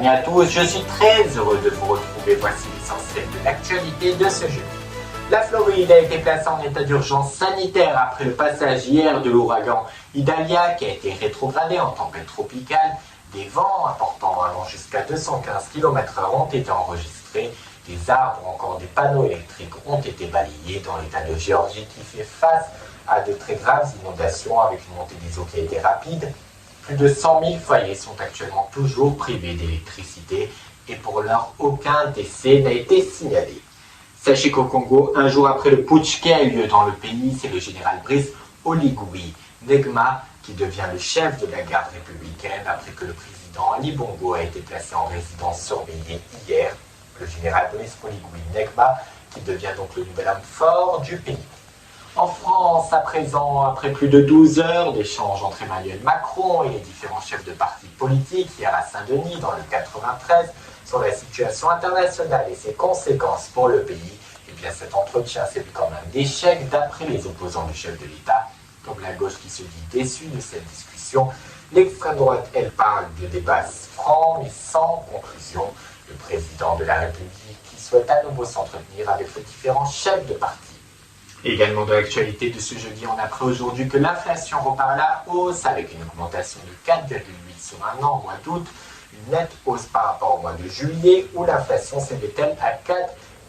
Bienvenue à tous, je suis très heureux de vous retrouver. Voici l'essentiel de l'actualité de ce jeudi. La Floride a été placée en état d'urgence sanitaire après le passage hier de l'ouragan Idalia qui a été rétrogradé en tempête tropicale. Des vents importants allant jusqu'à 215 km/h ont été enregistrés. Des arbres ou encore des panneaux électriques ont été balayés dans l'état de Géorgie qui fait face à de très graves inondations avec une montée des eaux qui a été rapide. Plus de 100 000 foyers sont actuellement toujours privés d'électricité et pour l'heure, aucun décès n'a été signalé. Sachez qu'au Congo, un jour après le putsch qui a eu lieu dans le pays, c'est le général Brice Oligui Nguema qui devient le chef de la garde républicaine après que le président Ali Bongo a été placé en résidence surveillée hier. Le général Brice Oligui Nguema qui devient donc le nouvel homme fort du pays. En France, à présent, après plus de 12 heures d'échanges entre Emmanuel Macron et les différents chefs de partis politiques hier à Saint-Denis, dans le 93, sur la situation internationale et ses conséquences pour le pays, et bien cet entretien s'est vu comme un échec d'après les opposants du chef de l'État, comme la gauche qui se dit déçue de cette discussion. L'extrême droite, elle, parle de débats francs mais sans conclusion. Le président de la République qui souhaite à nouveau s'entretenir avec les différents chefs de parti. Également de l'actualité de ce jeudi, on apprend aujourd'hui que l'inflation repart à la hausse avec une augmentation de 4,8 sur un an au mois d'août, une nette hausse par rapport au mois de juillet où l'inflation s'élevait-elle à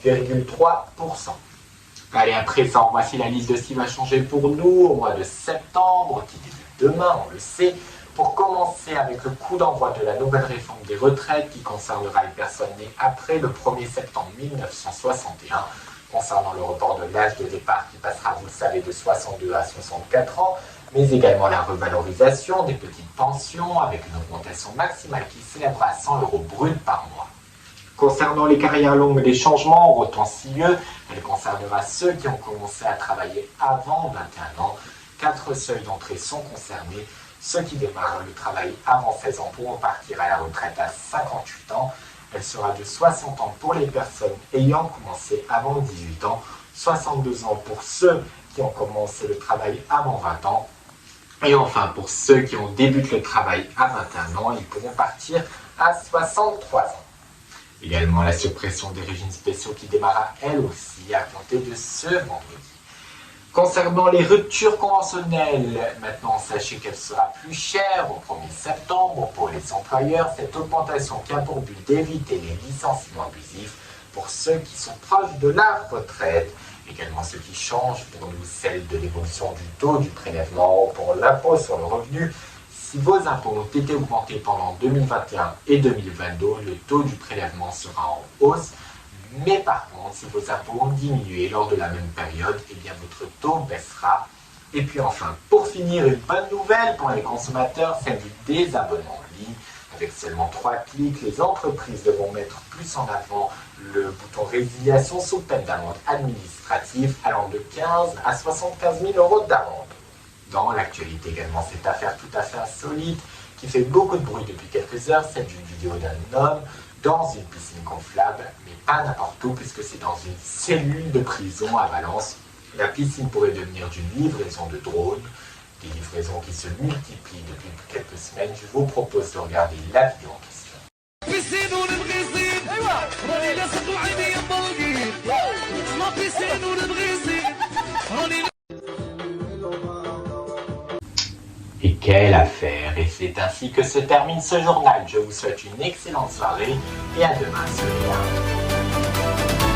4,3%. Allez, à présent, voici la liste de ce qui va changer pour nous au mois de septembre, qui débute demain, on le sait. Pour commencer avec le coup d'envoi de la nouvelle réforme des retraites qui concernera les personnes nées après le 1er septembre 1961, concernant le report de l'âge de départ qui passera, vous le savez, de 62 à 64 ans, mais également la revalorisation des petites pensions avec une augmentation maximale qui s'élèvera à 100 € brut par mois. Concernant les carrières longues, des changements auront aussi lieu. Elle concernera ceux qui ont commencé à travailler avant 21 ans. 4 seuils d'entrée sont concernés. Ceux qui démarrent le travail avant 16 ans pourront partir à la retraite à 58 ans. Elle sera de 60 ans pour les personnes ayant commencé avant 18 ans, 62 ans pour ceux qui ont commencé le travail avant 20 ans. Et enfin, pour ceux qui ont débuté le travail à 21 ans, ils pourront partir à 63 ans. Également, la suppression des régimes spéciaux qui démarra elle aussi à compter de ce vendredi. Concernant les ruptures conventionnelles, maintenant sachez qu'elle sera plus chère au 1er septembre pour les employeurs. Cette augmentation qui a pour but d'éviter les licenciements abusifs pour ceux qui sont proches de la retraite. Également ce qui change pour nous, celle de l'évolution du taux du prélèvement pour l'impôt sur le revenu. Si vos impôts ont été augmentés pendant 2021 et 2022, le taux du prélèvement sera en hausse. Mais par contre, si vos impôts ont diminué lors de la même période, eh bien votre taux baissera. Et puis enfin, pour finir, une bonne nouvelle pour les consommateurs, celle du désabonnement en ligne. Avec seulement 3 clics, les entreprises devront mettre plus en avant le bouton résiliation sous peine d'amende administrative allant de 15 à 75 000 € d'amende. Dans l'actualité également, cette affaire tout à fait insolite qui fait beaucoup de bruit depuis quelques heures, celle d'une vidéo d'un homme dans une piscine gonflable, mais pas n'importe où puisque c'est dans une cellule de prison à Valence. La piscine pourrait devenir d'une livraison de drones, des livraisons qui se multiplient depuis quelques semaines. Je vous propose de regarder la vidéo en question. Et quelle affaire! Et c'est ainsi que se termine ce journal. Je vous souhaite une excellente soirée et à demain sur Lien.